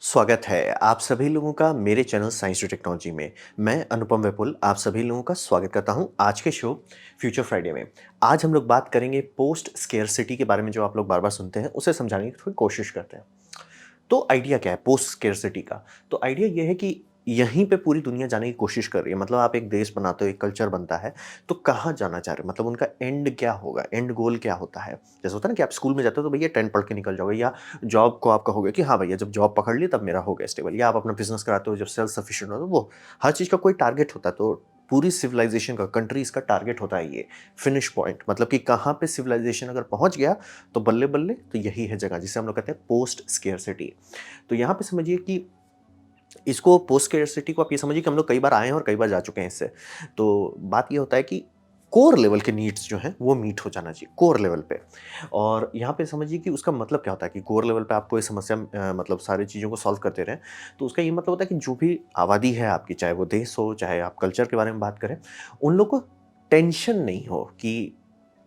स्वागत है आप सभी लोगों का मेरे चैनल साइंस टू टेक्नोलॉजी में। मैं अनुपम विपुल आप सभी लोगों का स्वागत करता हूं आज के शो फ्यूचर फ्राइडे में। आज हम लोग बात करेंगे पोस्ट स्केर्सिटी के बारे में, जो आप लोग बार-बार सुनते हैं, उसे समझाने की थोड़ी कोशिश करते हैं। तो आइडिया क्या है पोस्ट स्केर्सिटी का? तो आइडिया ये है कि यहीं पे पूरी दुनिया जाने की कोशिश कर रही है। मतलब आप एक देश बनाते हो, एक कल्चर बनता है, तो कहाँ जाना चाह रहे हो? मतलब उनका एंड क्या होगा? एंड गोल क्या होता है? जैसे होता है ना कि आप स्कूल में जाते हो तो भैया 10 पढ़ के निकल जाओगे, या जॉब को आप कहोगे कि हाँ भैया जब जॉब पकड़ ली तब मेरा हो गया स्टेबल, या आप अपना बिज़नेस कराते हो जब सेल्फ सफिशिएंट हो, तो वो हर चीज़ का कोई टारगेट होता है। तो पूरी सिविलाइज़ेशन का, कंट्रीज़ का टारगेट होता है ये फिनिश पॉइंट, मतलब कि कहाँ पे सिविलाइज़ेशन अगर पहुँच गया तो बल्ले-बल्ले तो यही है जगह जिसे हम लोग कहते हैं पोस्ट स्केर्सिटी। तो यहाँ पे समझिए कि इसको पोस्ट स्केर्सिटी को आप ये समझिए कि हम लोग कई बार आए हैं और कई बार जा चुके हैं इससे। तो बात ये होता है कि कोर लेवल के नीड्स जो हैं वो मीट हो जाना चाहिए कोर लेवल पे। और यहाँ पे समझिए कि उसका मतलब क्या होता है कि कोर लेवल पे आप कोई समस्या मतलब सारी चीज़ों को सॉल्व करते रहें, तो उसका ये मतलब होता है कि जो भी आबादी है आपकी, चाहे वो देश हो, चाहे आप कल्चर के बारे में बात करें, उन लोग को टेंशन नहीं हो कि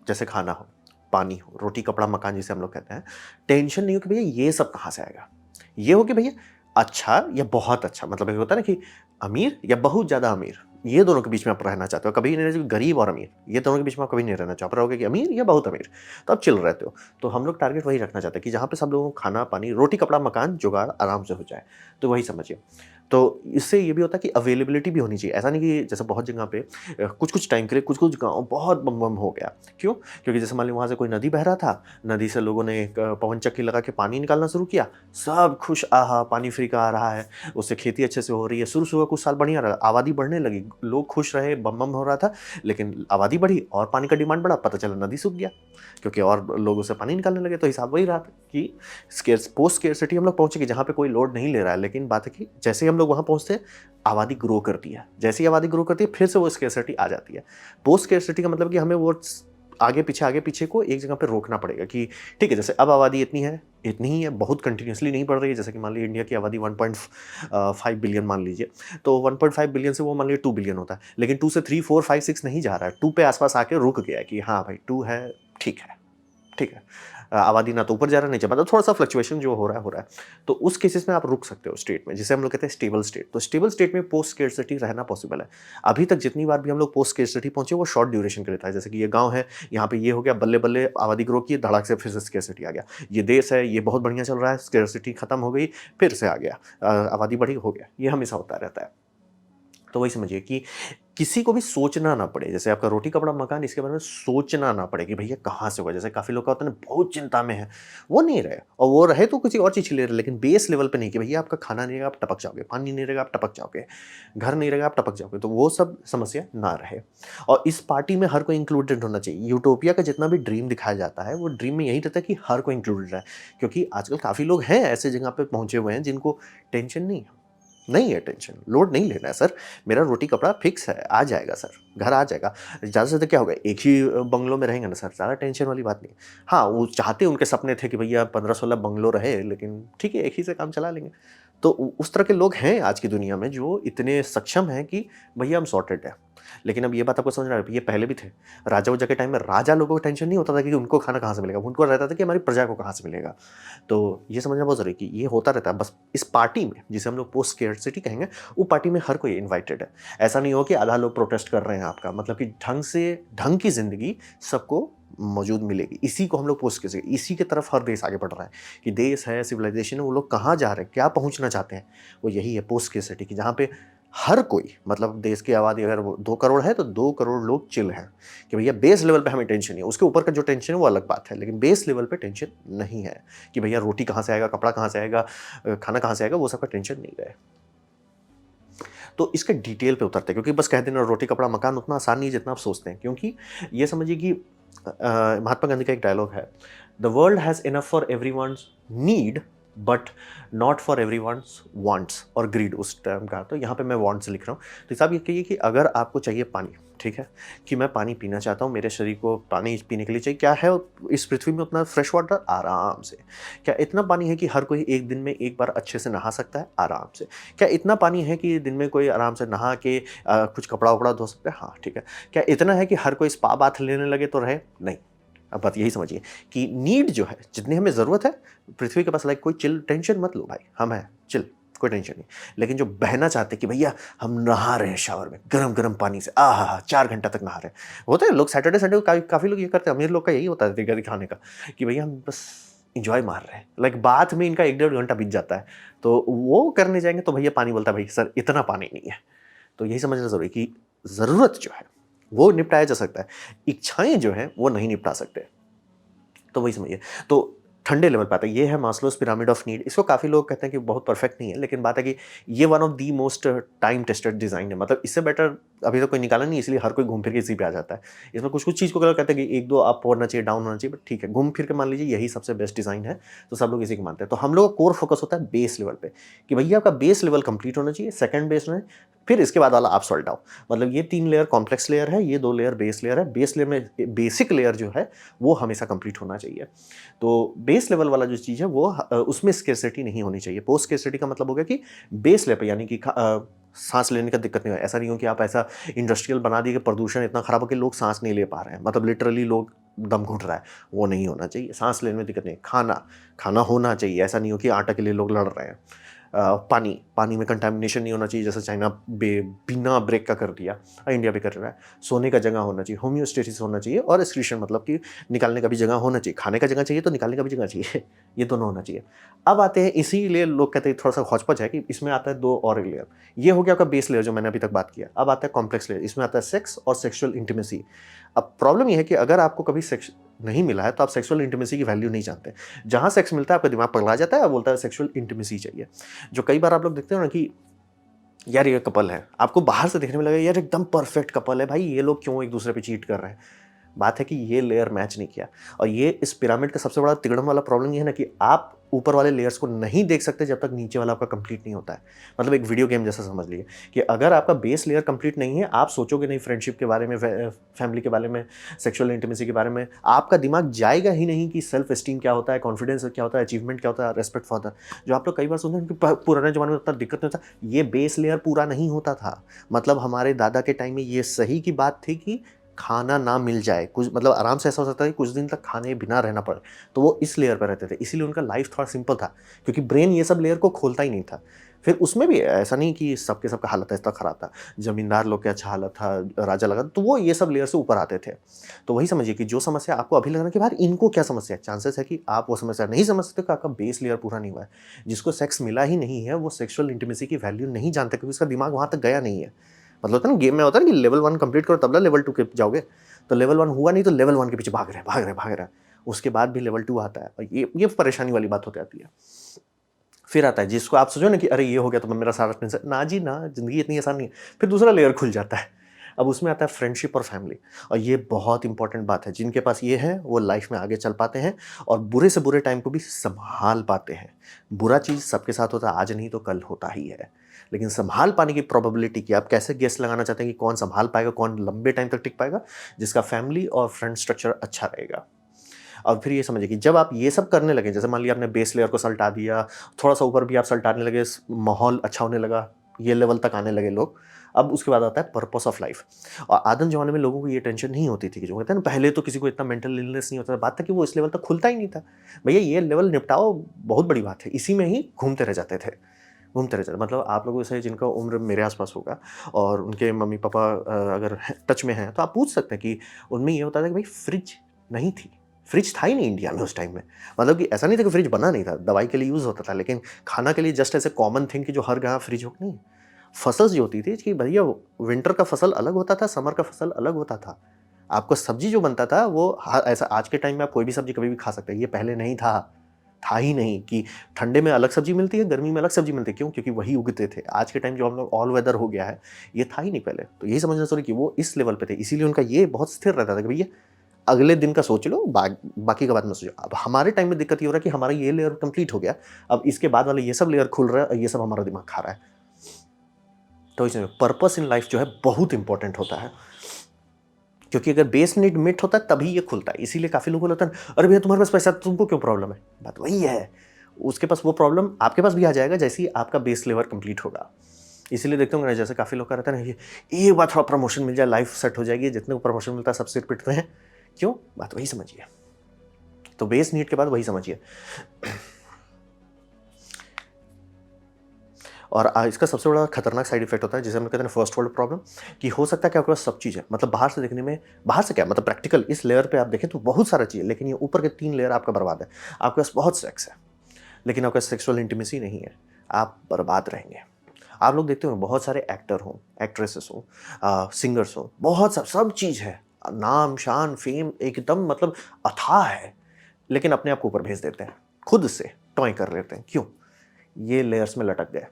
जैसे खाना हो, पानी हो, रोटी, कपड़ा, मकान जिसे हम लोग कहते हैं, टेंशन नहीं हो कि भैया ये सब कहाँ से आएगा? ये हो कि भैया अच्छा या बहुत अच्छा, मतलब एक होता है ना कि अमीर या बहुत ज़्यादा अमीर, ये दोनों के बीच में आप रहना चाहते हो। कभी नहीं रहे गरीब और अमीर, ये दोनों के बीच में आप कभी नहीं रहना चाह रहोगे कि अमीर या बहुत अमीर, तो आप चिल रहते हो। तो हम लोग टारगेट वही रखना चाहते हैं कि जहाँ पे सब लोगों को खाना, पानी, रोटी, कपड़ा, मकान, जुगाड़ आराम से हो जाए, तो वही समझिए। तो इससे ये भी होता है कि अवेलेबिलिटी भी होनी चाहिए। ऐसा नहीं कि जैसे बहुत जगह पे कुछ-कुछ टाइम के लिए कुछ-कुछ गाँव बहुत बम-बम हो गया। क्यों? क्योंकि जैसे मान लीजिए वहाँ से कोई नदी बह रहा था, नदी से लोगों ने एक पवन चक्की लगा के पानी निकालना शुरू किया, सब खुश, आहा! पानी फ्री का आ रहा है, उससे खेती अच्छे से हो रही है। शुरू-शुरू कुछ साल बढ़िया रहा, आबादी बढ़ने लगी, लोग खुश रहे, बम-बम हो रहा था, लेकिन आबादी बढ़ी और पानी का डिमांड बढ़ा, पता चला नदी सूख गया, क्योंकि और लोग उससे पानी निकालने लगे। तो हिसाब वही रहा कि पोस्ट स्केर्सिटी हम लोग पहुँचे कि जहाँ पे कोई लोड नहीं ले रहा है, लेकिन बात है कि जैसे ही हम लोग वहाँ पहुँचते हैं, आबादी ग्रो करती है। जैसे ही आबादी ग्रो करती है, फिर से वो स्केर्सिटी आ जाती है। पोस्ट स्केर्सिटी का मतलब कि हमें वो आगे पीछे को एक जगह पे रोकना पड़ेगा कि ठीक है, जैसे अब आबादी इतनी है, इतनी ही है, बहुत कंटिन्यूअसली नहीं बढ़ रही है। जैसे कि मान लीजिए इंडिया की आबादी 1.5 बिलियन मान लीजिए, तो 1.5 बिलियन से वो मान लीजिए 2 बिलियन होता है, लेकिन 2 से 3, 4, 5, 6 नहीं जा रहा है, 2 पे आस-पास आके रुक गया है कि हाँ भाई 2 है, ठीक है। ठीक है। आबादी ना तो ऊपर जा रहा है, नीचे, मतलब थोड़ा-सा फ्लक्चुएशन जो हो रहा है, हो रहा है। तो उस केसेस में आप रुक सकते हो स्टेट में, जिसे हम लोग कहते हैं स्टेबल स्टेट। तो स्टेबल स्टेट में पोस्ट स्केर्सिटी रहना पॉसिबल है। अभी तक जितनी बार भी हम लोग पोस्ट स्केर्सिटी पहुँचे, वो शॉर्ट ड्यूरेशन के लिए था। है। जैसे कि ये गाँव है, यहाँ पे ये हो गया, बल्ले-बल्ले आबादी ग्रो की, धड़ाक से फिर से स्केर्सिटी आ गया। ये देश है, ये बहुत बढ़िया चल रहा है, स्केर्सिटी खत्म हो गई, फिर से आ गया। आबादी बढ़ी, हो गया। ये हमेशा होता रहता है। तो वही समझिए कि किसी को भी सोचना ना पड़े, जैसे आपका रोटी, कपड़ा, मकान, इसके बारे में सोचना ना पड़े कि भैया कहाँ से होगा। जैसे काफ़ी लोग का होता है ना, बहुत चिंता में है, वो नहीं रहे, और वो रहे तो किसी और चीज़ ले रहे, लेकिन बेस लेवल पे नहीं कि भैया आपका खाना नहीं रहेगा, आप टपक जाओगे, पानी नहीं रहेगा, आप टपक जाओगे, घर नहीं रहेगा, आप टपक जाओगे, तो वो सब समस्या ना रहे। और इस पार्टी में हर कोई इंक्लूडेड होना चाहिए। यूटोपिया का जितना भी ड्रीम दिखाया जाता है, वो ड्रीम में यही रहता है कि हर कोई इंक्लूडेड रहे, क्योंकि आजकल काफ़ी लोग हैं ऐसे जगह पे पहुँचे हुए हैं जिनको टेंशन नहीं है टेंशन, लोड नहीं लेना है सर, मेरा रोटी-कपड़ा फिक्स है, आ जाएगा सर, घर आ जाएगा। ज़्यादा से ज़्यादा क्या होगा, एक ही बंगलो में रहेंगे ना सर, ज़्यादा टेंशन वाली बात नहीं है। हाँ, वो चाहते, उनके सपने थे कि भैया 15-16 बंगलो रहे, लेकिन ठीक है, एक ही से काम चला लेंगे। तो उ उस तरह के लोग हैं आज की दुनिया में जो इतने सक्षम हैं कि भैया हम सॉर्टेड हैं। लेकिन अब ये बात आपको समझ में आ रहा है, ये पहले भी थे। राजा-वूजा के टाइम में राजा लोगों को टेंशन नहीं होता था कि उनको खाना कहाँ से मिलेगा, उनको रहता था कि हमारी प्रजा को कहाँ से मिलेगा। तो ये समझना बहुत ज़रूरी है कि ये होता रहता है, बस इस पार्टी में, जिसे हम लोग पोस्ट स्केर्सिटी कहेंगे, वो पार्टी में हर कोई इनवाइटेड है। ऐसा नहीं हो कि आधा लोग प्रोटेस्ट कर रहे हैं आपका, मतलब कि ढंग की ज़िंदगी सबको मौजूद मिलेगी। इसी को हम लोग पोस्ट स्केर्सिटी, इसी की तरफ हर देश आगे बढ़ रहा है कि देश है, सिविलाइज़ेशन है, वो लोग कहाँ जा रहे हैं, क्या पहुँचना चाहते हैं, वो यही है पोस्ट स्केर्सिटी की, जहाँ पे हर कोई, मतलब देश की आबादी अगर वो 2 करोड़ है, तो 2 करोड़ लोग चिल हैं कि भैया बेस लेवल पे हमें टेंशन नहीं है। उसके ऊपर का जो टेंशन है वो अलग बात है, लेकिन बेस लेवल पे टेंशन नहीं है कि भैया रोटी कहाँ से आएगा, कपड़ा कहाँ से आएगा, खाना कहाँ से आएगा, वो सब का टेंशन नहीं है। तो इसके डिटेल पे उतरते हैं, क्योंकि बस कह देना रोटी, कपड़ा, मकान उतना आसान नहीं है जितना आप सोचते हैं। क्योंकि ये समझिए कि महात्मा गांधी का एक डायलॉग है, the world has enough for everyone's need but not for everyone's wants, और ग्रीड उस टाइम का। तो यहाँ पे मैं वांट्स लिख रहा हूँ। तो हिसाब ये कहिए कि अगर आपको चाहिए पानी, ठीक है, कि मैं पानी पीना चाहता हूँ, मेरे शरीर को पानी पीने के लिए चाहिए, क्या है इस पृथ्वी में उतना फ्रेश वाटर आराम से। क्या इतना पानी है कि हर कोई एक दिन में एक बार अच्छे से नहा सकता है आराम से? क्या इतना पानी है कि दिन में कोई आराम से नहा के कुछ कपड़ा-वपड़ा धो सकता है? हाँ, ठीक है। क्या इतना है कि हर कोई स्पा बाथ लेने लगे तो रहे? नहीं। अब बात यही समझिए कि नीड जो है, जितनी हमें ज़रूरत है पृथ्वी के पास, लाइक कोई चिल टेंशन मत लो भाई, हम हैं चिल, कोई टेंशन नहीं। लेकिन जो बहना चाहते हैं कि भैया हम नहा रहे हैं शावर में गरम-गरम पानी से, आहा! 4 घंटा तक नहा रहे हैं। होता है लोग सैटरडे संडे को काफ़ी लोग ये करते हैं, अमीर लोग का यही होता है तरीका दिखाने का कि भैया हम बस एन्जॉय मार रहे हैं। लाइक बाथ में इनका 1 डेढ़ घंटा बीत जाता है। तो वो करने जाएँगे तो भैया पानी बोलता है, भाई सर इतना पानी नहीं है। तो यही समझना ज़रूरी है कि ज़रूरत जो है वो निपटाया जा सकता है, इच्छाएँ जो हैं वो नहीं निपटा सकते। तो वही समझिए। तो ठंडे लेवल पे आता है, ये है मास्लोज़ पिरामिड ऑफ नीड। इसको काफ़ी लोग कहते हैं कि बहुत परफेक्ट नहीं है, लेकिन बात है कि ये one of the most time tested design है। मतलब इससे बेटर अभी तक कोई निकाला नहीं, इसलिए हर कोई घूम फिर के इसी पे आ जाता है। इसमें कुछ-कुछ चीज़ को अगर कहते हैं कि 1-2 अप होना चाहिए, डाउन होना चाहिए, बट ठीक है, घूम फिर के मान लीजिए यही सबसे बेस्ट डिज़ाइन है, तो सब लोग इसी को मानते हैं। तो हम लोग का कोर फोकस होता है बेस लेवल पे, कि भैया आपका बेस लेवल कंप्लीट होना चाहिए, सेकंड बेस में, फिर इसके बाद वाला आप सॉल्ट आओ। मतलब ये 3 लेयर कॉम्प्लेक्स लेयर है, ये 2 लेयर बेस लेयर है। बेस लेयर में बेसिक लेयर जो है, वो हमेशा कंप्लीट होना चाहिए। तो बेस लेवल वाला जो चीज़ है वो उसमें स्केर्सिटी नहीं होनी चाहिए। पोस्ट स्केर्सिटी का मतलब हो गया कि बेस लेवल पे, यानी कि साँस लेने का दिक्कत नहीं हो। ऐसा नहीं हो कि आप ऐसा इंडस्ट्रियल बना दिए कि प्रदूषण इतना खराब हो कि लोग साँस नहीं ले पा रहे हैं। मतलब लिटरली लोग दम घुट रहा है, वो नहीं होना चाहिए। साँस लेने में दिक्कत नहीं है। खाना होना चाहिए, ऐसा नहीं हो कि आटा के लिए लोग लड़ रहे हैं। पानी में कंटामिनेशन नहीं होना चाहिए, जैसे चाइना बिना ब्रेक का कर दिया, इंडिया भी कर रहा है। सोने का जगह होना चाहिए, होम्योस्टेसिस होना चाहिए, और एक्सक्रीशन मतलब कि निकालने का भी जगह होना चाहिए। खाने का जगह चाहिए तो निकालने का भी जगह चाहिए। ये दोनों होना चाहिए। अब आते हैं, इसीलिए लोग कहते हैं थोड़ा सा हौच-पौच है कि इसमें आता है 2 और लेयर। ये हो गया आपका बेस लेयर जो मैंने अभी तक बात किया। अब आता है कॉम्प्लेक्स लेयर, इसमें आता है सेक्स और सेक्सुअल इंटीमेसी। अब प्रॉब्लम ये है कि अगर आपको कभी सेक्स नहीं मिला है तो आप सेक्सुअल इंटीमेसी की वैल्यू नहीं जानते। जहाँ सेक्स मिलता है आपका दिमाग पगला जाता है और बोलता है सेक्सुअल इंटीमेसी चाहिए। जो कई बार आप लोग देखते हो ना कि यार ये कपल है, आपको बाहर से देखने में लगेगा यार एकदम परफेक्ट कपल है भाई, ये लोग क्यों एक दूसरे पे चीट कर रहे हैं। बात है कि ये लेयर मैच नहीं किया। और ये इस पिरामिड का सबसे बड़ा तिगड़म वाला प्रॉब्लम ये है ना कि आप ऊपर वाले लेयर्स को नहीं देख सकते जब तक नीचे वाला आपका कंप्लीट नहीं होता है। मतलब एक वीडियो गेम जैसा समझ लीजिए कि अगर आपका बेस लेयर कंप्लीट नहीं है, आप सोचोगे नहीं फ्रेंडशिप के बारे में, फैमिली के बारे में, सेक्सुअल इंटीमेसी के बारे में। आपका दिमाग जाएगा ही नहीं कि सेल्फ एस्टीम क्या होता है, कॉन्फिडेंस क्या होता है, अचीवमेंट क्या होता है, रेस्पेक्ट फॉर द, जो आप लोग कई बार सुनते हैं कि पुराने जमाने में उतना दिक्कत नहीं होता। ये बेस लेयर पूरा नहीं होता था। मतलब हमारे दादा के टाइम में ये सही की बात थी कि खाना ना मिल जाए, कुछ मतलब आराम से ऐसा हो सकता है कि कुछ दिन तक खाने बिना रहना पड़े, तो वो इस लेयर पे रहते थे। इसीलिए उनका लाइफ थोड़ा सिंपल था, क्योंकि ब्रेन ये सब लेयर को खोलता ही नहीं था। फिर उसमें भी ऐसा नहीं कि सबके सबका हालत ऐसा खराब था, ज़मींदार लोग का अच्छा हालत था, राजा लगा, तो वो ये सब लेयर से ऊपर आते थे। तो वही समझिए कि जो समस्या आपको अभी लग रहा है कि यार इनको क्या समस्या है, चांसेस है कि आप वो समस्या नहीं समझ सकते कि आपका बेस लेयर पूरा नहीं हुआ है। जिसको सेक्स मिला ही नहीं है, वो सेक्सुअल इंटीमेसी की वैल्यू नहीं जानता, क्योंकि उसका दिमाग वहाँ तक गया नहीं है। मतलब होता है ना, गेम में होता है ना कि लेवल 1 कंप्लीट करो तब ना लेवल 2 के जाओगे। तो लेवल 1 हुआ नहीं तो लेवल 1 के पीछे भाग रहे हैं। उसके बाद भी लेवल 2 आता है, और ये परेशानी वाली बात हो जाती है। फिर आता है जिसको आप सोचो ना कि अरे ये हो गया तो मेरा सारा टेंशन, ना जी ना, ज़िंदगी इतनी आसान नहीं है। फिर दूसरा लेयर खुल जाता है। अब उसमें आता है फ्रेंडशिप और फैमिली, और ये बहुत इंपॉर्टेंट बात है। जिनके पास ये है वो लाइफ में आगे चल पाते हैं और बुरे से बुरे टाइम को भी संभाल पाते हैं। बुरा चीज़ सबके साथ होता है, आज नहीं तो कल होता ही है। लेकिन संभाल पाने की प्रोबेबिलिटी की आप कैसे गेस लगाना चाहते हैं कि कौन संभाल पाएगा, कौन लंबे टाइम तक टिक पाएगा, जिसका फैमिली और फ्रेंड स्ट्रक्चर अच्छा रहेगा। और फिर ये समझिए कि जब आप ये सब करने लगे, जैसे मान लिया आपने बेस लेयर को सल्टा दिया, थोड़ा-सा ऊपर भी आप सल्टाने लगे, माहौल अच्छा होने लगा, ये लेवल तक आने लगे लोग। अब उसके बाद आता है पर्पस ऑफ लाइफ। और आदम ज़माने में लोगों को ये टेंशन नहीं होती थी कि जो कहते हैं ना, पहले तो किसी को इतना मेंटल इलनेस नहीं होता था। बात था कि वो इस लेवल तक खुलता ही नहीं था। भैया ये लेवल निपटाओ, बहुत बड़ी बात है। इसी में ही घूमते रह जाते थे। घूमते रह जाते, मतलब आप लोगों से जिनका उम्र मेरे आस-पास होगा और उनके मम्मी-पापा अगर टच में हैं, तो आप पूछ सकते हैं कि उनमें ये होता था कि भाई फ्रिज नहीं थी। फ्रिज था ही नहीं इंडिया में उस टाइम में। मतलब कि ऐसा नहीं था कि फ्रिज बना नहीं था, दवाई के लिए यूज़ होता था, लेकिन खाना के लिए जस्ट ऐसे कॉमन थिंग कि जो हर जगह फ्रिज हो, नहीं। फसल जो होती थी कि भैया विंटर का फसल अलग होता था, समर का फसल अलग होता था। आपको सब्ज़ी जो बनता था वो ऐसा आज के टाइम में आप कोई भी सब्ज़ी कभी भी खा सकते हैं, ये पहले नहीं था। था ही नहीं कि ठंडे में अलग सब्ज़ी मिलती है, गर्मी में अलग सब्ज़ी मिलती है। क्यों? क्योंकि वही उगते थे। आज के टाइम जो हम लोग ऑल वेदर हो गया है, ये था ही नहीं पहले। तो यही समझना ज़रूरी कि वो इस लेवल पे थे, इसीलिए उनका ये बहुत स्थिर रहता था कि भैया अगले दिन का सोच लो, बाकी का बाद में सोचो। अब हमारे टाइम में दिक्कत ये हो रहा है कि हमारा ये लेयर कंप्लीट हो गया, अब इसके बाद वाले ये सब लेयर खुल रहा है और ये सब हमारा दिमाग खा रहा है। तो इसमें पर्पस इन लाइफ जो है बहुत इंपॉर्टेंट होता है, क्योंकि अगर बेस नीड मीट होता है तभी ये खुलता है। इसीलिए काफ़ी लोगों को लगता है अरे भैया तुम्हारे पास पैसा है, तुमको क्यों प्रॉब्लम है। बात वही है, उसके पास वो प्रॉब्लम आपके पास भी आ जाएगा जैसे ही आपका बेस लेवल कंप्लीट होगा। इसीलिए देखते होंगे ना, जैसे काफ़ी लोग का रहता है ना, ये एक बार थोड़ा प्रमोशन मिल जाए लाइफ सेट हो जाएगी, जितने को प्रमोशन मिलता है सब सिर पिटते हैं। क्यों? बात वही समझिए। तो बेस नीड के बाद वही समझिए। और इसका सबसे बड़ा खतरनाक साइड इफेक्ट होता है जिसे हम कहते हैं फर्स्ट वर्ल्ड प्रॉब्लम, कि हो सकता है कि आपके पास सब चीज़ है, मतलब बाहर से देखने में, बाहर से क्या मतलब प्रैक्टिकल इस लेयर पे आप देखें तो बहुत सारा चीज़ है, लेकिन ये ऊपर के 3 लेयर आपका बर्बाद है। आपके पास बहुत सेक्स है, लेकिन आपका सेक्सुअल इंटीमेसी नहीं है, आप बर्बाद रहेंगे। आप लोग देखते हो बहुत सारे एक्टर हों, एक्ट्रेसेस हों, सिंगर्स हों, बहुत सब चीज़ है, नाम शान फेम एकदम मतलब अथाह है, लेकिन अपने आप को ऊपर भेज देते हैं, खुद से टॉय कर लेते हैं। क्यों? ये लेयर्स में लटक गए।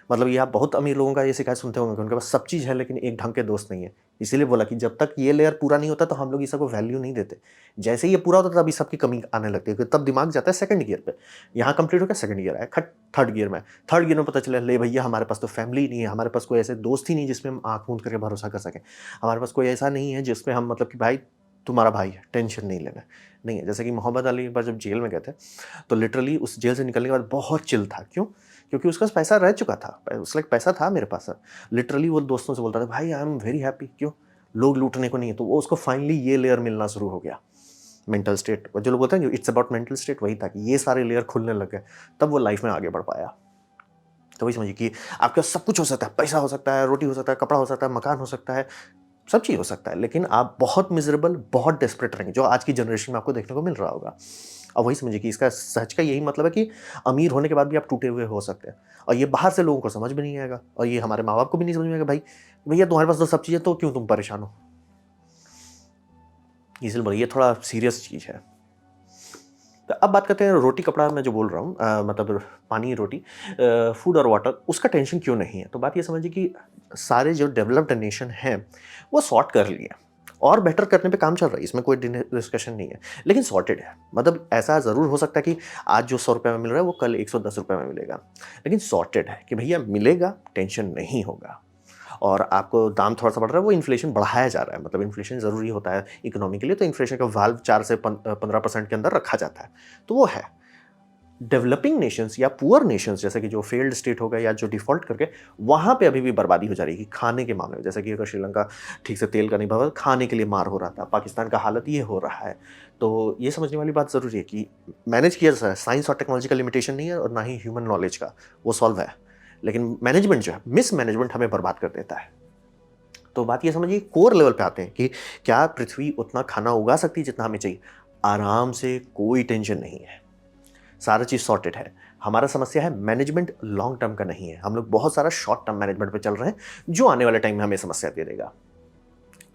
मतलब ये आप बहुत अमीर लोगों का ये शिकायत सुनते होंगे कि उनके पास सब चीज़ है लेकिन एक ढंग के दोस्त नहीं है। इसीलिए बोला कि जब तक ये लेयर पूरा नहीं होता तो हम लोग ये सबको वैल्यू नहीं देते। जैसे ही ये पूरा होता है तब इस सबकी कमी आने लगती है, तब दिमाग जाता है सेकंड गियर पे। यहाँ कंप्लीट हो गया, सेकंड गियर आया, थर्ड गियर में। थर्ड गियर में पता चला, ले भैया हमारे पास तो फैमिली नहीं है, हमारे पास कोई ऐसे दोस्त ही नहीं जिसमें हम आँख मूंद करके भरोसा कर सकें। हमारे पास कोई ऐसा नहीं है जिसमें हम मतलब कि भाई तुम्हारा भाई है, टेंशन नहीं लेना, नहीं है। जैसे कि मोहम्मद अली एक बार जब जेल में गए थे, तो लिटरली उस जेल से निकलने के बाद बहुत चिल था। क्यों? क्योंकि उसका पैसा रह चुका था, उसका एक पैसा था मेरे पास। लिटरली वो दोस्तों से बोलता था, भाई आई एम वेरी हैप्पी। क्यों? लोग लूटने को नहीं है। तो वो उसको फाइनली ये लेयर मिलना शुरू हो गया, मेंटल स्टेट। जो लोग बोलते हैं इट्स अबाउट मेंटल स्टेट, वही था कि ये सारे लेयर खुलने लग गए, तब वो लाइफ में आगे बढ़ पाया। तो वही समझिए कि आपके पास सब कुछ हो सकता है, पैसा हो सकता है, रोटी हो सकता है, कपड़ा हो सकता है, मकान हो सकता है, सब चीज़ हो सकता है, लेकिन आप बहुत मिजरेबल, बहुत डेस्परेट रहेंगे, जो आज की जनरेशन में आपको देखने को मिल रहा होगा। और वही समझिए कि इसका सच का यही मतलब है कि अमीर होने के बाद भी आप टूटे हुए हो सकते हैं, और ये बाहर से लोगों को समझ में नहीं आएगा, और ये हमारे माँ बाप को भी नहीं समझ में आएगा। भाई भैया तुम्हारे पास तो सब चीज़ें, तो क्यों तुम परेशान हो? इसलिए ये थोड़ा सीरियस चीज़ है। तो अब बात करते हैं रोटी कपड़ा मैं जो बोल रहा हूँ, मतलब पानी रोटी, फूड और वाटर, उसका टेंशन क्यों नहीं है। तो बात ये समझिए कि सारे जो डेवलप्ड नेशन हैं वो सॉर्ट कर लिए और बेटर करने पे काम चल रहा है, इसमें कोई डिस्कशन नहीं है, लेकिन सॉर्टेड है। मतलब ऐसा ज़रूर हो सकता है कि आज जो 100 रुपये में मिल रहा है वो कल 110 रुपये में मिलेगा, लेकिन सॉर्टेड है कि भैया मिलेगा, टेंशन नहीं होगा। और आपको दाम थोड़ा-सा बढ़ रहा है, वो इन्फ्लेशन बढ़ाया जा रहा है। मतलब इन्फ्लेशन ज़रूरी होता है इकोनॉमी के लिए, तो इन्फ्लेशन का वाल्व 4 से 15% के अंदर रखा जाता है, तो वो है। डेवलपिंग नेशंस या पुअर नेशंस, जैसे कि जो फेल्ड स्टेट हो गए या जो डिफ़ॉल्ट करके, वहाँ पे अभी भी बर्बादी हो जा रही है कि खाने के मामले में। जैसे कि अगर श्रीलंका ठीक से तेल का नहीं भरा, खाने के लिए मार हो रहा था, पाकिस्तान का हालत ये हो रहा है। तो ये समझने वाली बात ज़रूरी है कि मैनेज किया जा सकता है, साइंस और टेक्नोलॉजी का लिमिटेशन नहीं है और ना ही ह्यूमन नॉलेज का, वो सॉल्व है। लेकिन मैनेजमेंट जो है, मिसमैनेजमेंट हमें बर्बाद कर देता है। तो बात ये समझिए, कोर लेवल पे आते हैं कि क्या पृथ्वी उतना खाना उगा सकती है जितना हमें चाहिए? आराम से, कोई टेंशन नहीं है, सारा चीज़ सॉर्टेड है। हमारा समस्या है मैनेजमेंट लॉन्ग टर्म का नहीं है। हम लोग बहुत सारा शॉर्ट टर्म मैनेजमेंट पे चल रहे हैं, जो आने वाले टाइम में हमें समस्या दे देगा।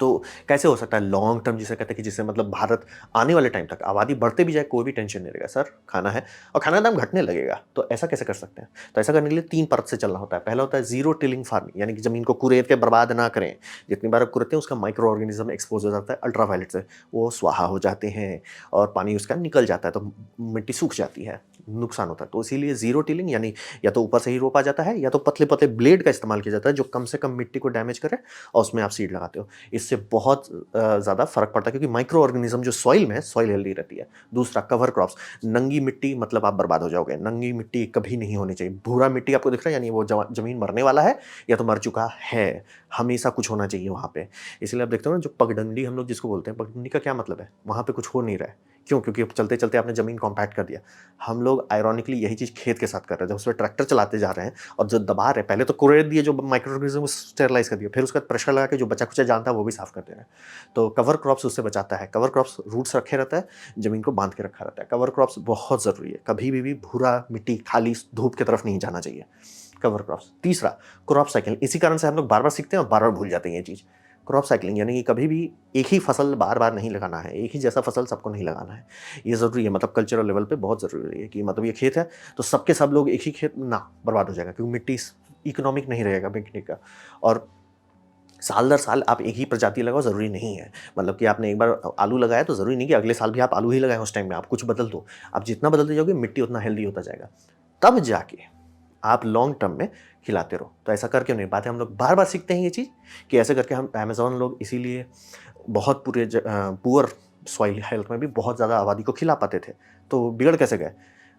तो कैसे हो सकता है लॉन्ग टर्म, जिसे कहते हैं कि जिससे मतलब भारत आने वाले टाइम तक आबादी बढ़ते भी जाए, कोई भी टेंशन नहीं रहेगा, सर खाना है और खाना का दाम घटने लगेगा। तो ऐसा कैसे कर सकते हैं? तो ऐसा करने के लिए 3 परत से चलना होता है। पहला होता है ज़ीरो टिलिंग फार्मिंग, यानी कि ज़मीन को कुरेद के बर्बाद ना करें। जितनी बार आप कुरेदते हैं उसका माइक्रो ऑर्गेनिज्म एक्सपोज हो जाता है अल्ट्रावायलेट से, वो स्वाहा हो जाते हैं और पानी उसका निकल जाता है, तो मिट्टी सूख जाती है, नुकसान होता है। तो इसीलिए ज़ीरो टिलिंग, यानी या तो ऊपर से ही रोपा जाता है या तो पतले-पतले ब्लेड का इस्तेमाल किया जाता है, जो कम से कम मिट्टी को डैमेज करे और उसमें आप सीड लगाते हो। इससे बहुत ज़्यादा फ़र्क पड़ता है, क्योंकि माइक्रो ऑर्गेनिज्म जो सॉइल में है, सॉइल हेल्दी रहती है। दूसरा, कवर क्रॉप्स। नंगी मिट्टी मतलब आप बर्बाद हो जाओगे, नंगी मिट्टी कभी नहीं होनी चाहिए। भूरा मिट्टी आपको दिख रहा है, यानी वो ज़मीन मरने वाला है या तो मर चुका है, हमेशा कुछ होना चाहिए वहाँ पे। इसलिए आप देखते हो ना, जो पगडंडी हम लोग जिसको बोलते हैं, पगडंडी का क्या मतलब है? वहाँ पे कुछ हो नहीं रहा है। क्यों? क्योंकि चलते-चलते आपने ज़मीन कॉम्पैक्ट कर दिया। हम लोग आयरॉनिकली यही चीज़ खेत के साथ कर रहे हैं। जब उसमें ट्रैक्टर चलाते जा रहे हैं और जो दबा रहे हैं, पहले तो कुरेद दिए जो माइक्रो ऑर्गेनिज्म, स्टेरिलाइज़ कर दिया, फिर उसके बाद प्रेशर लगा के जो बचा-खुचा जान था वो भी साफ़ कर दे रहे हैं। तो कवर क्रॉप्स उससे बचाता है। कवर क्रॉप्स रूट्स रखे रहता है, ज़मीन को बाँध के रखा रहता है। कवर क्रॉप्स बहुत ज़रूरी है। कभी भी भूरा मिट्टी, खाली धूप की तरफ नहीं जाना चाहिए। Cover crops. तीसरा, क्रॉप साइकिल। इसी कारण से हम लोग बार-बार सीखते हैं और बार-बार भूल जाते हैं ये चीज़। क्रॉप साइक्लिंग, यानी कि कभी भी एक ही फसल बार-बार नहीं लगाना है, एक ही जैसा फसल सबको नहीं लगाना है। ये ज़रूरी है, मतलब कल्चरल लेवल पे बहुत ज़रूरी है कि मतलब ये खेत है, तो सबके सब लोग एक ही खेत ना, बर्बाद हो जाएगा, क्योंकि मिट्टी इकोनॉमिक नहीं रहेगा मिट्टी का। और साल दर साल आप एक ही प्रजाति लगाओ, ज़रूरी नहीं है। मतलब कि आपने एक बार आलू लगाया तो ज़रूरी नहीं कि अगले साल भी आप आलू ही लगाएँ उस टाइम में, आप कुछ बदल दो। आप जितना बदलते जाओगे मिट्टी उतना हेल्दी होता जाएगा। तब जाके आप लॉन्ग टर्म में खिलाते रहो। तो ऐसा कर क्यों नहीं पाते? हम लोग बार-बार सीखते हैं ये चीज़ कि ऐसे करके हम अमेज़न लोग इसीलिए बहुत पुअर सॉइल हेल्थ में भी बहुत ज़्यादा आबादी को खिला पाते थे। तो बिगड़ कैसे गए?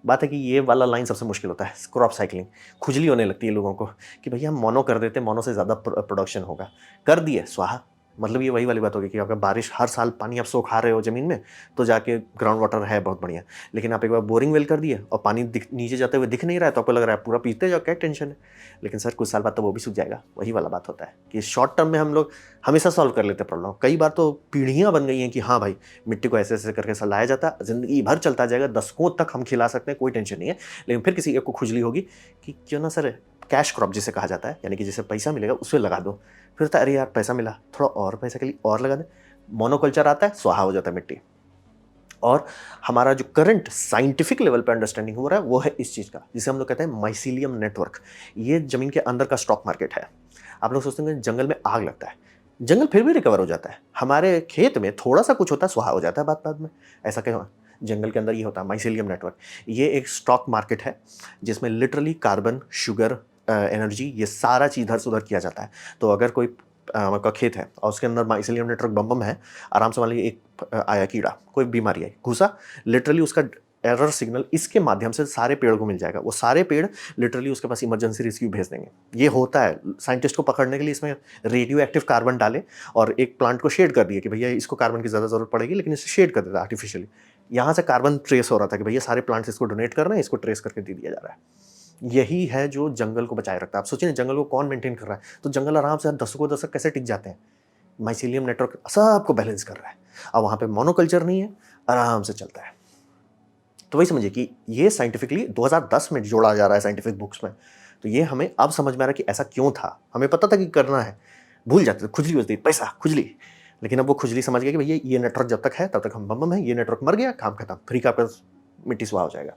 बात है कि ये वाला लाइन सबसे मुश्किल होता है, क्रॉप साइक्लिंग। खुजली होने लगती है लोगों को कि भैया हम मोनो कर देते हैं, मोनो से ज़्यादा प्रोडक्शन होगा। कर दिए, स्वाहा। मतलब ये वही वाली बात होगी कि अगर बारिश हर साल पानी आप सोखा रहे हो ज़मीन में, तो जाके ग्राउंड वाटर है बहुत बढ़िया। लेकिन आप एक बार बोरिंग वेल कर दिए और पानी नीचे जाते हुए दिख नहीं रहा है, तो आपको लग रहा है पूरा पीते जाओ, क्या टेंशन है। लेकिन सर कुछ साल बाद तो वो भी सूख जाएगा। वही वाला बात होता है कि शॉर्ट टर्म में हम लोग हमेशा सॉल्व कर लेते हैं प्रॉब्लम। कई बार तो पीढ़ियाँ बन गई हैं कि हाँ भाई, मिट्टी को ऐसे ऐसे करके सलाया जाता है, ज़िंदगी भर चलता जाएगा, दशकों तक हम खिला सकते हैं, कोई टेंशन नहीं है। लेकिन फिर किसी एक को खुजली होगी कि क्यों ना सर कैश क्रॉप जिसे कहा जाता है, यानी कि जिसे पैसा मिलेगा उसमें लगा दो। फिर होता है अरे यार पैसा मिला, थोड़ा और पैसा के लिए और लगा दें। मोनोकल्चर आता है, स्वाहा हो जाता है मिट्टी। और हमारा जो करंट साइंटिफिक लेवल पे अंडरस्टैंडिंग हो रहा है वो है इस चीज़ का, जिसे हम लोग कहते हैं माइसीलियम नेटवर्क। ये ज़मीन के अंदर का स्टॉक मार्केट है। आप लोग सोचते हैं जंगल में आग लगता है, जंगल फिर भी रिकवर हो जाता है। हमारे खेत में थोड़ा सा कुछ होता है, स्वाहा हो जाता है बाद बाद में। ऐसा क्यों? जंगल के अंदर ये होता है माइसीलियम नेटवर्क। ये एक स्टॉक मार्केट है जिसमें लिटरली कार्बन, शुगर, एनर्जी, ये सारा चीज़ इधर से उधर किया जाता है। तो अगर कोई आपका खेत है और उसके अंदर माइसीलियम नेटवर्क बम बम है, आराम से मान लीजिए एक आया कीड़ा, कोई बीमारी आई, घुसा, लिटरली उसका एरर सिग्नल इसके माध्यम से सारे पेड़ को मिल जाएगा। वो सारे पेड़ लिटरली उसके पास इमरजेंसी रेस्क्यू भेज देंगे। ये होता है साइंटिस्ट को पकड़ने के लिए, इसमें रेडियो एक्टिव कार्बन डाले और एक प्लांट को शेड कर दिए कि भैया इसको कार्बन की ज़्यादा ज़रूरत पड़ेगी, लेकिन इसे शेड कर देता है आर्टिफिशियली। यहाँ से कार्बन ट्रेस हो रहा था कि भैया सारे प्लांट्स इसको डोनेट कर रहे हैं, इसको ट्रेस करके दे दिया जा रहा है। यही है जो जंगल को बचाए रखता है। आप सोचिए जंगल को कौन मेंटेन कर रहा है, तो जंगल आराम से दशकों दशक कैसे टिक जाते हैं। माइसीलियम नेटवर्क सबको बैलेंस कर रहा है। अब वहाँ पे मोनोकल्चर नहीं है, आराम से चलता है। तो वही समझिए कि ये साइंटिफिकली 2010 में जोड़ा जा रहा है साइंटिफिक बुक्स में। तो ये हमें अब समझ में आ रहा है कि ऐसा क्यों था। हमें पता था कि करना है, भूल जाते थे, खुजली होती थी, पैसा खुजली। लेकिन अब वो खुजली समझ गए कि भैया ये नेटवर्क जब तक है तब तक हम बम बम है, ये नेटवर्क मर गया, काम खत्म, फ्री का आपका मिट्टी सुहा हो जाएगा।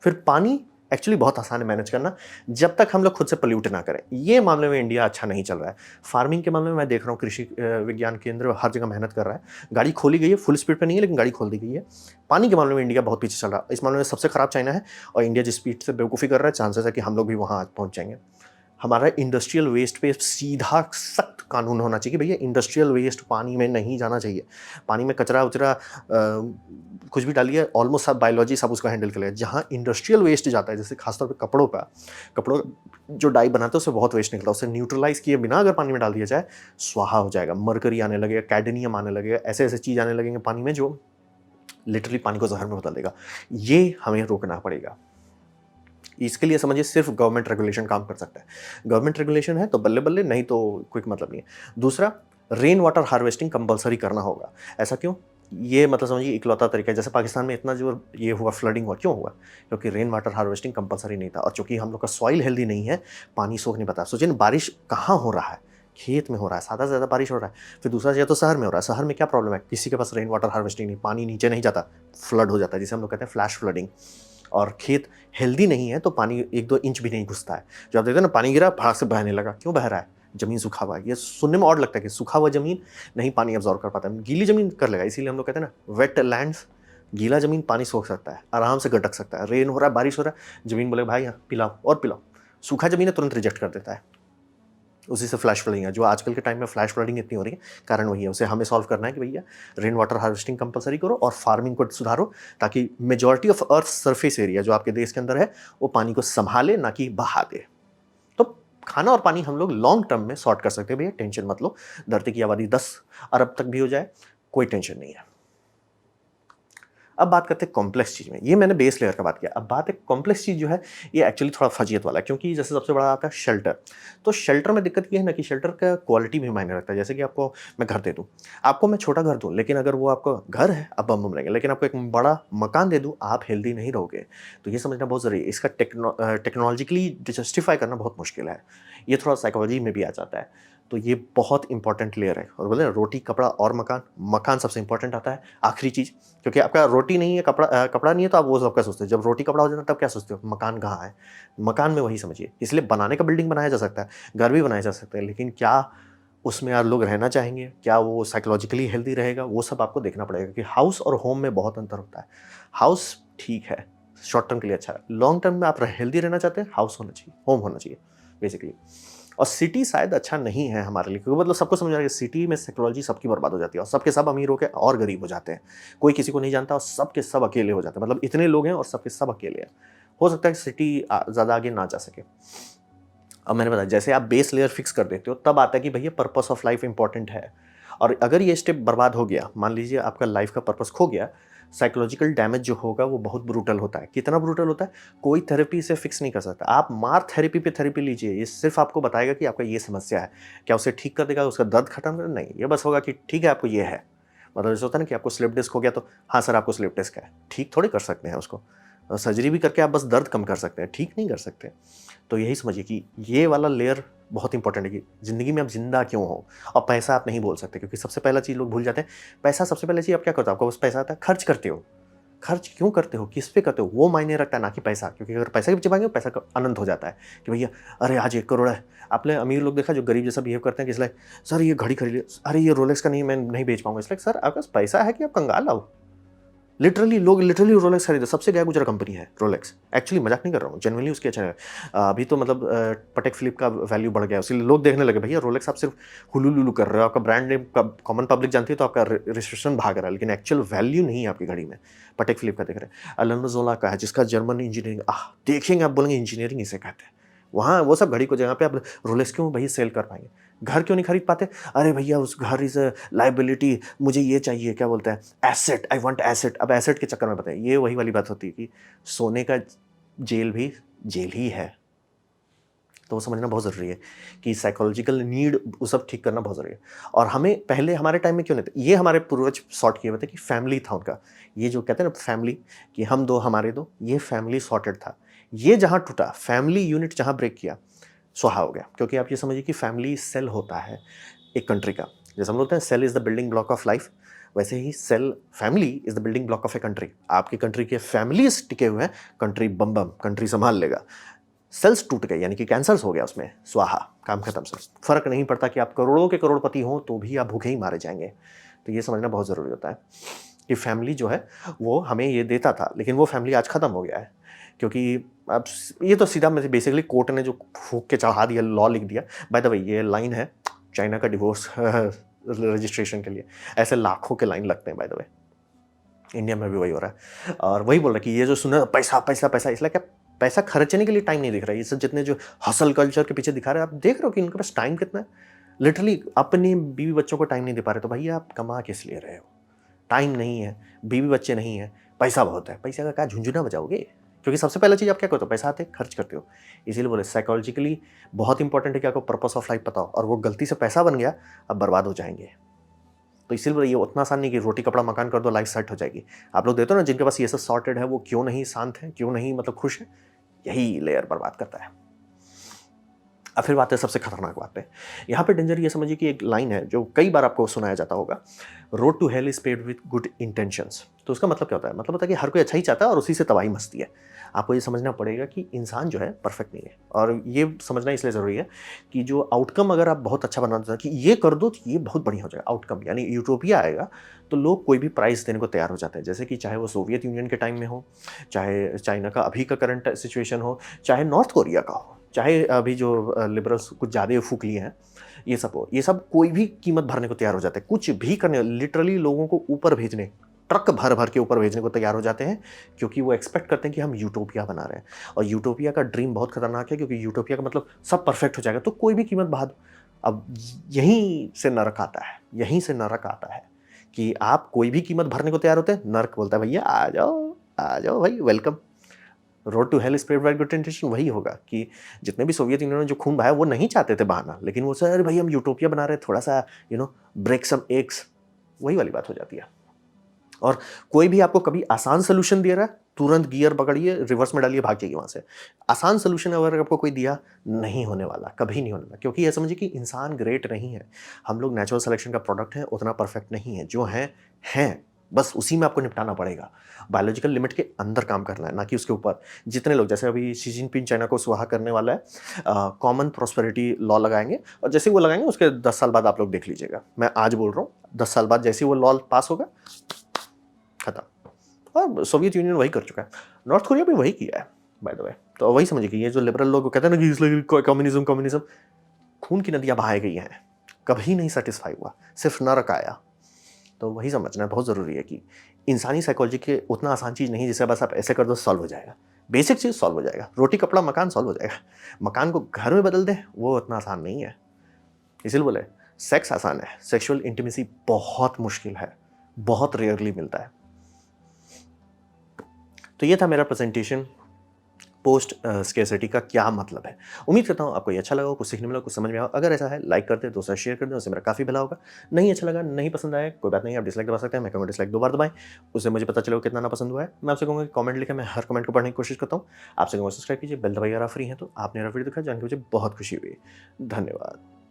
फिर पानी एक्चुअली बहुत आसान है मैनेज करना, जब तक हम लोग खुद से पोल्यूट ना करें। ये मामले में इंडिया अच्छा नहीं चल रहा है। फार्मिंग के मामले में मैं देख रहा हूँ कृषि विज्ञान केंद्र हर जगह मेहनत कर रहा है, गाड़ी खोली गई है, फुल स्पीड पे नहीं है लेकिन गाड़ी खोल दी गई है। पानी के मामले में इंडिया बहुत पीछे चल रहा है। इस मामले में सबसे खराब चाइना है, और इंडिया जिस स्पीड से बेवकूफ़ी कर रहा है, चांसेस है कि हम लोग भी वहाँ पहुँच जाएंगे। हमारा इंडस्ट्रियल वेस्ट पे सीधा सख्त कानून होना चाहिए कि भैया इंडस्ट्रियल वेस्ट पानी में नहीं जाना चाहिए। पानी में कचरा उचरा कुछ भी डालिए, ऑलमोस्ट सब बायोलॉजी सब उसको हैंडल कर लेगा। जहाँ इंडस्ट्रियल वेस्ट जाता है, जैसे खासतौर पे कपड़ों जो डाई बनाते हैं उससे बहुत वेस्ट निकलता है, उसे न्यूट्रलाइज किए बिना अगर पानी में डाल दिया जाए, स्वाहा हो जाएगा। मरकरी आने लगेगा, कैडमियम आने लगेगा, ऐसे ऐसे चीज़ आने लगेंगे पानी में जो लिटरली पानी को जहर में बदल देगा। ये हमें रोकना पड़ेगा। इसके लिए समझिए सिर्फ गवर्नमेंट रेगुलेशन काम कर सकता है। गवर्नमेंट रेगुलेशन है तो बल्ले बल्ले, नहीं तो कोई मतलब नहीं है। दूसरा, रेन वाटर हार्वेस्टिंग कंपलसरी करना होगा। ऐसा क्यों? ये मतलब समझिए इकलौता तरीका है। जैसे पाकिस्तान में इतना जो ये हुआ, फ्लडिंग हुआ, क्यों हुआ? क्योंकि रेन वाटर हार्वेस्टिंग कंपलसरी नहीं था। और चूंकि हम लोग का सॉइल हेल्दी नहीं है, पानी सोख नहीं पाता। सोचिए बारिश कहाँ हो रहा है, खेत में हो रहा है, ज़्यादा से ज़्यादा बारिश हो रहा है। फिर दूसरा चीज़ तो शहर में हो रहा है। शहर में क्या प्रॉब्लम है? किसी के पास रेन वाटर हार्वेस्टिंग नहीं, पानी नीचे नहीं जाता, फ्लड हो जाता है, जिसे हम लोग कहते हैं फ्लैश फ्लडिंग। और खेत हेल्दी नहीं है तो पानी 1-2 इंच भी नहीं घुसता है। जो आप देखते हैं ना, पानी गिरा, फटाक से बहने लगा। क्यों बह रहा है? ज़मीन सूखा हुआ है। ये सुनने में ऑड लगता है कि सूखा हुआ ज़मीन नहीं पानी अब्ज़ॉर्ब कर पाता है। गीली ज़मीन कर लेगा, इसीलिए हम लोग कहते हैं ना वेट लैंड्स, गीला ज़मीन पानी सोख सकता है, आराम से गटक सकता है। रेन हो रहा है, बारिश हो रहा है, ज़मीन बोलेगा भाई हाँ पिलाओ और पिलाओ। सूखा ज़मीन है तुरंत रिजेक्ट कर देता है। उसी से फ्लैश फ्लडिंग है, जो आजकल के टाइम में फ्लैश फ्लडिंग इतनी हो रही है, कारण वही है। उसे हमें सॉल्व करना है कि भैया रेन वाटर हार्वेस्टिंग कंपलसरी करो और फार्मिंग को सुधारो, ताकि majority of earth surface area जो आपके देश के अंदर है वो पानी को संभाले, ना कि बहा दे। तो खाना और पानी हम लोग लॉन्ग टर्म में सॉर्ट कर सकते हैं भैया, टेंशन मत लो। धरती की आबादी 10 अरब तक भी हो जाए, कोई टेंशन नहीं है। अब बात करते हैं कॉम्प्लेक्स चीज़ में। ये मैंने बेस लेयर का बात किया। अब बात है कॉम्प्लेक्स चीज़ जो है, ये एक्चुअली थोड़ा फजीयत वाला है, क्योंकि जैसे सबसे बड़ा आता है शेल्टर। तो शेल्टर में दिक्कत ये है ना कि शेल्टर का क्वालिटी भी मायने रखता है। जैसे कि आपको मैं घर दे दूँ, आपको मैं छोटा घर दूँ, लेकिन अगर वो आपका घर है, आप बम बम रहेंगे। लेकिन आपको एक बड़ा मकान दे दूँ, आप हेल्दी नहीं रहोगे। तो ये समझना बहुत ज़रूरी है। इसका टेक्नोलॉजिकली जस्टिफाई करना बहुत मुश्किल है। ये थोड़ा साइकोलॉजी में भी आ जाता है। तो ये बहुत इंपॉर्टेंट लेयर है। और बोले ना, रोटी, कपड़ा और मकान। मकान सबसे इंपॉर्टेंट आता है, आखिरी चीज़। क्योंकि आपका रोटी नहीं है, कपड़ा नहीं है, तो आप वो सब क्या सोचते हो? जब रोटी कपड़ा हो जाता है तब क्या सोचते हो? मकान कहाँ है? मकान में वही समझिए। इसलिए बनाने का बिल्डिंग बनाया जा सकता है, घर भी बनाया जा सकता है, लेकिन क्या उसमें यार लोग रहना चाहेंगे? क्या वो साइकोलॉजिकली हेल्दी रहेगा? वो सब आपको देखना पड़ेगा कि हाउस और होम में बहुत अंतर होता है। हाउस ठीक है, शॉर्ट टर्म के लिए अच्छा है। लॉन्ग टर्म में आप हेल्दी रहना चाहते हैं, हाउस होना चाहिए, होम होना चाहिए बेसिकली। और सिटी शायद अच्छा नहीं है हमारे लिए, क्योंकि मतलब सबको समझ आ रहा है कि सिटी में साइकोलॉजी सबकी बर्बाद हो जाती है, और सबके सब अमीर होकर और गरीब हो जाते हैं। कोई किसी को नहीं जानता और सबके सब अकेले हो जाते हैं। मतलब इतने लोग हैं और सबके सब अकेले हैं। हो सकता है कि सिटी ज़्यादा आगे ना जा सके। अब मैंने बताया, जैसे आप बेस लेयर फिक्स कर देते हो, तब आता है कि भैया पर्पस ऑफ लाइफ इंपॉर्टेंट है। और अगर ये स्टेप बर्बाद हो गया, मान लीजिए आपका लाइफ का पर्पस खो गया, साइकोलॉजिकल डैमेज जो होगा वो बहुत ब्रूटल होता है। कितना ब्रूटल होता है? कोई थेरेपी इसे फिक्स नहीं कर सकता। आप मार थेरेपी पे थेरेपी लीजिए, ये सिर्फ आपको बताएगा कि आपका ये समस्या है। क्या उसे ठीक कर देगा, उसका दर्द खत्म कर? नहीं, ये बस होगा कि ठीक है आपको ये है। मतलब जैसे होता है ना कि आपको स्लिप डिस्क हो गया तो हाँ सर आपको स्लिप डिस्क है, ठीक थोड़ी कर सकते हैं उसको। सर्जरी भी करके आप बस दर्द कम कर सकते हैं, ठीक नहीं कर सकते। तो यही समझिए कि ये वाला लेयर बहुत इंपॉर्टेंट है कि ज़िंदगी में आप ज़िंदा क्यों हो। और पैसा आप नहीं बोल सकते, क्योंकि सबसे पहला चीज़ लोग भूल जाते हैं। पैसा सबसे पहले चीज़ आप क्या करते हो? आपको बस पैसा आता है, खर्च करते हो। खर्च क्यों करते हो, किस पे करते हो, वो मायने रखता है, ना कि पैसा। क्योंकि अगर पैसे के पीछे भागेंगे, पैसा का अनंत हो जाता है कि भैया अरे आज 1 करोड़ है। आपने अमीर लोग देखा जो गरीब जैसा बिहेव करते हैं कि इसलिए सर ये घड़ी खरीद, अरे ये रोलेक्स का नहीं, मैं नहीं बेच पाऊंगा। इसलिए सर आपके पास पैसा है कि आप कंगाल आओ। लिटरली लोग लिटरली रोलेक्स खरीदे, सबसे गया गुजरा कंपनी है रोलेक्स। एक्चुअली मजाक नहीं कर रहा हूँ, जेनुअनली उसके अच्छा है। अभी तो मतलब पटेक फिलिप का वैल्यू बढ़ गया, इसलिए लोग देखने लगे भैया रोलेक्स आप सिर्फ हुलुलुलु कर रहे हो, आपका ब्रांड नेम कॉमन पब्लिक जानती है तो आपका रजिस्ट्रेशन भाग रहा है, लेकिन एक्चुअल वैल्यू नहीं है आपकी घड़ी में। पटेक फिलिप का देख रहे हैं, अलोनोजोला का है जिसका जर्मन इंजीनियरिंग, देखेंगे आप बोलेंगे इंजीनियरिंग इसे कहते हैं। वहाँ वो सब घड़ी को जगह पे आप रोलेक्स क्यों भाई सेल कर पाएंगे? घर क्यों नहीं खरीद पाते? अरे भैया उस घर इज लाइबिलिटी, मुझे ये चाहिए, क्या बोलते हैं, एसेट, आई वांट एसेट। अब एसेट के चक्कर में बताइए, ये वही वाली बात होती है कि सोने का जेल भी जेल ही है। तो वो समझना बहुत ज़रूरी है कि साइकोलॉजिकल नीड वो सब ठीक करना बहुत ज़रूरी है। और हमें पहले हमारे टाइम में क्यों नहीं था, ये हमारे पूर्वज सॉर्ट किए हुए थे कि फैमिली था उनका। ये जो कहते हैं ना फैमिली, कि हम दो हमारे दो, ये फैमिली सॉर्टेड था। ये जहाँ टूटा, फैमिली यूनिट जहाँ ब्रेक किया, सुहा हो गया। क्योंकि आप ये समझिए कि फैमिली सेल होता है एक कंट्री का। जैसे हम बोलते हैं cell is the building block of life, वैसे ही cell family is the building block of a country. आपकी कंट्री के फैमिलीज टिके हुए हैं, कंट्री बम बम, कंट्री संभाल लेगा। सेल्स टूट गए यानी कि कैंसर्स हो गया, उसमें स्वाहा, काम खत्म। से फर्क नहीं पड़ता कि आप करोड़ों के करोड़पति हो तो भी आप भूखे ही मारे जाएंगे। तो ये समझना बहुत ज़रूरी होता है कि फैमिली जो है वो हमें ये देता था, लेकिन वो फैमिली आज ख़त्म हो गया है। क्योंकि अब ये तो सीधा में बेसिकली कोर्ट ने जो फूक के चढ़ा दिया, लॉ लिख दिया। बाय द वे ये लाइन है चाइना का डिवोर्स रजिस्ट्रेशन के लिए, ऐसे लाखों के लाइन लगते हैं बाय द वे। इंडिया में भी वही हो रहा है। और वही बोल रहा है कि ये जो सुना पैसा पैसा पैसा, इसलिए क्या पैसा खर्चने के लिए टाइम नहीं दिख रहा है। ये सब जितने जो हसल कल्चर के पीछे दिखा रहे हैं, आप देख रहे हो कि इनके पास टाइम कितना है। लिटरली अपने बीवी बच्चों को टाइम नहीं दे पा रहे, तो भैया आप कमा किस लिए रहे हो? टाइम नहीं है, बीवी बच्चे नहीं है, पैसा बहुत है, पैसे का क्या झुंझुना बजाओगे? क्योंकि सबसे पहला चीज़ आप क्या करते हो, पैसा आते खर्च करते हो। इसीलिए बोले साइकोलॉजिकली बहुत इंपॉर्टेंट है कि आपको पर्पस ऑफ लाइफ पता हो, और वो गलती से पैसा बन गया, अब बर्बाद हो जाएंगे। तो इसीलिए ये उतना आसान नहीं कि रोटी कपड़ा मकान कर दो लाइफ सेट हो जाएगी। आप लोग देते हो ना जिनके पास ये सब सॉर्टेड है, वो क्यों नहीं शांत है, क्यों नहीं मतलब खुश है? यही लेयर बर्बाद करता है। अब फिर बात है सबसे खतरनाक बात पे। यहाँ पे डेंजर ये समझिए कि एक लाइन है जो कई बार आपको सुनाया जाता होगा, road to hell is paved with good intentions. तो उसका मतलब क्या होता है? मतलब होता है कि हर कोई अच्छा ही चाहता है और उसी से तबाही मचती है। आपको ये समझना पड़ेगा कि इंसान जो है परफेक्ट नहीं है, और ये समझना इसलिए ज़रूरी है कि जो आउटकम अगर आप बहुत अच्छा बनाना चाहते हैं कि ये कर दो तो ये बहुत बढ़िया हो जाएगा आउटकम, यानी यूटोपिया आएगा, तो लोग कोई भी प्राइस देने को तैयार हो जाते हैं। जैसे कि चाहे वो सोवियत यूनियन के टाइम में हो, चाहे चाइना का अभी का करंट सिचुएशन हो, चाहे नॉर्थ कोरिया का हो, चाहे अभी जो लिबरल्स कुछ ज़्यादा फूक लिए हैं, ये सब हो, ये सब कोई भी कीमत भरने को तैयार हो जाते हैं, कुछ भी करने, लिटरली लोगों को ऊपर भेजने, ट्रक भर भर के ऊपर भेजने को तैयार हो जाते हैं, क्योंकि वो एक्सपेक्ट करते हैं कि हम यूटोपिया बना रहे हैं। और यूटोपिया का ड्रीम बहुत खतरनाक है, क्योंकि यूटोपिया का मतलब सब परफेक्ट हो जाएगा तो कोई भी कीमत बहा दो। अब यहीं से नरक आता है, यहीं से नरक आता है कि आप कोई भी कीमत भरने को तैयार होते हैं, नरक बोलता है भैया आ जाओ भाई, welcome. Road to hell is paved by good intention वही होगा कि जितने भी सोवियत यूनियन ने जो खून बहाया वो नहीं चाहते थे बहाना, लेकिन वो सर भाई हम यूटोपिया बना रहे हैं, थोड़ा सा ब्रेक सम एग्स, वही वाली बात हो जाती है। और कोई भी आपको कभी आसान सोल्यूशन दे रहा है, तुरंत गियर पकड़िए, रिवर्स में डालिए, भाग जाइए वहाँ से। आसान सोल्यूशन अगर आपको कोई दिया, नहीं होने वाला, कभी नहीं होने वाला। क्योंकि ये समझिए कि इंसान ग्रेट नहीं है, हम लोग नेचुरल सिलेक्शन का प्रोडक्ट हैं, उतना परफेक्ट नहीं है। जो हैं बस उसी में आपको निपटाना पड़ेगा। बायोलॉजिकल लिमिट के अंदर काम करना है, ना कि उसके ऊपर। जितने लोग, जैसे अभी शी जिनपिंग चाइना को सुहा करने वाला है, कॉमन प्रॉस्पेरिटी लॉ लगाएंगे, और जैसे ही वो लगाएंगे उसके 10 साल बाद आप लोग देख लीजिएगा, मैं आज बोल रहा हूँ 10 साल बाद जैसे ही वो लॉ पास होगा, खत्म। और सोवियत यूनियन वही कर चुका है, नॉर्थ कोरिया भी वही किया है बाय द वे। तो वही समझिए कि ये जो लिबरल लोग कहते हैं ना कि इसलिए कम्युनिज्म, खून की नदियाँ बहाई गई हैं, कभी नहीं सेटिस्फाई हुआ, सिर्फ नरक आया। तो वही समझना बहुत ज़रूरी है कि इंसानी साइकोलॉजी के उतना आसान चीज़ नहीं जिसे बस आप ऐसे कर दो सॉल्व हो जाएगा। बेसिक चीज़ सॉल्व हो जाएगा, रोटी कपड़ा मकान सॉल्व हो जाएगा। मकान को घर में बदल दें वो उतना आसान नहीं है। इसीलिए बोले सेक्स आसान है, सेक्सुअल इंटीमेसी बहुत मुश्किल है, बहुत रेयरली मिलता है। तो ये था मेरा प्रेजेंटेशन, पोस्ट स्केर्सिटी का क्या मतलब है। उम्मीद करता हूँ आपको ये अच्छा लगा हो, कुछ सीखने मिला हो, कुछ समझ में आया हो। अगर ऐसा है लाइक कर दें, दोस्तों से शेयर कर दें, उससे मेरा काफ़ी भला होगा। नहीं अच्छा लगा, नहीं पसंद आया, कोई बात नहीं, आप डिसलाइक दबा सकते हैं। मैं कहूँगा डिसलाइक 2 बार दबाएँ, उससे मुझे पता चलेगा कितना ना पसंद हुआ है। मैं आपसे कहूँगा कि कमेंट लिखें, मैं हर कमेंट को पढ़ने की कोशिश करता हूँ। आपसे कहूँगा सब्सक्राइब कीजिए, बेल दबाइए अगर आप फ्री हैं तो। आपने मेरा वीडियो देखा, जान के मुझे बहुत खुशी हुई। धन्यवाद।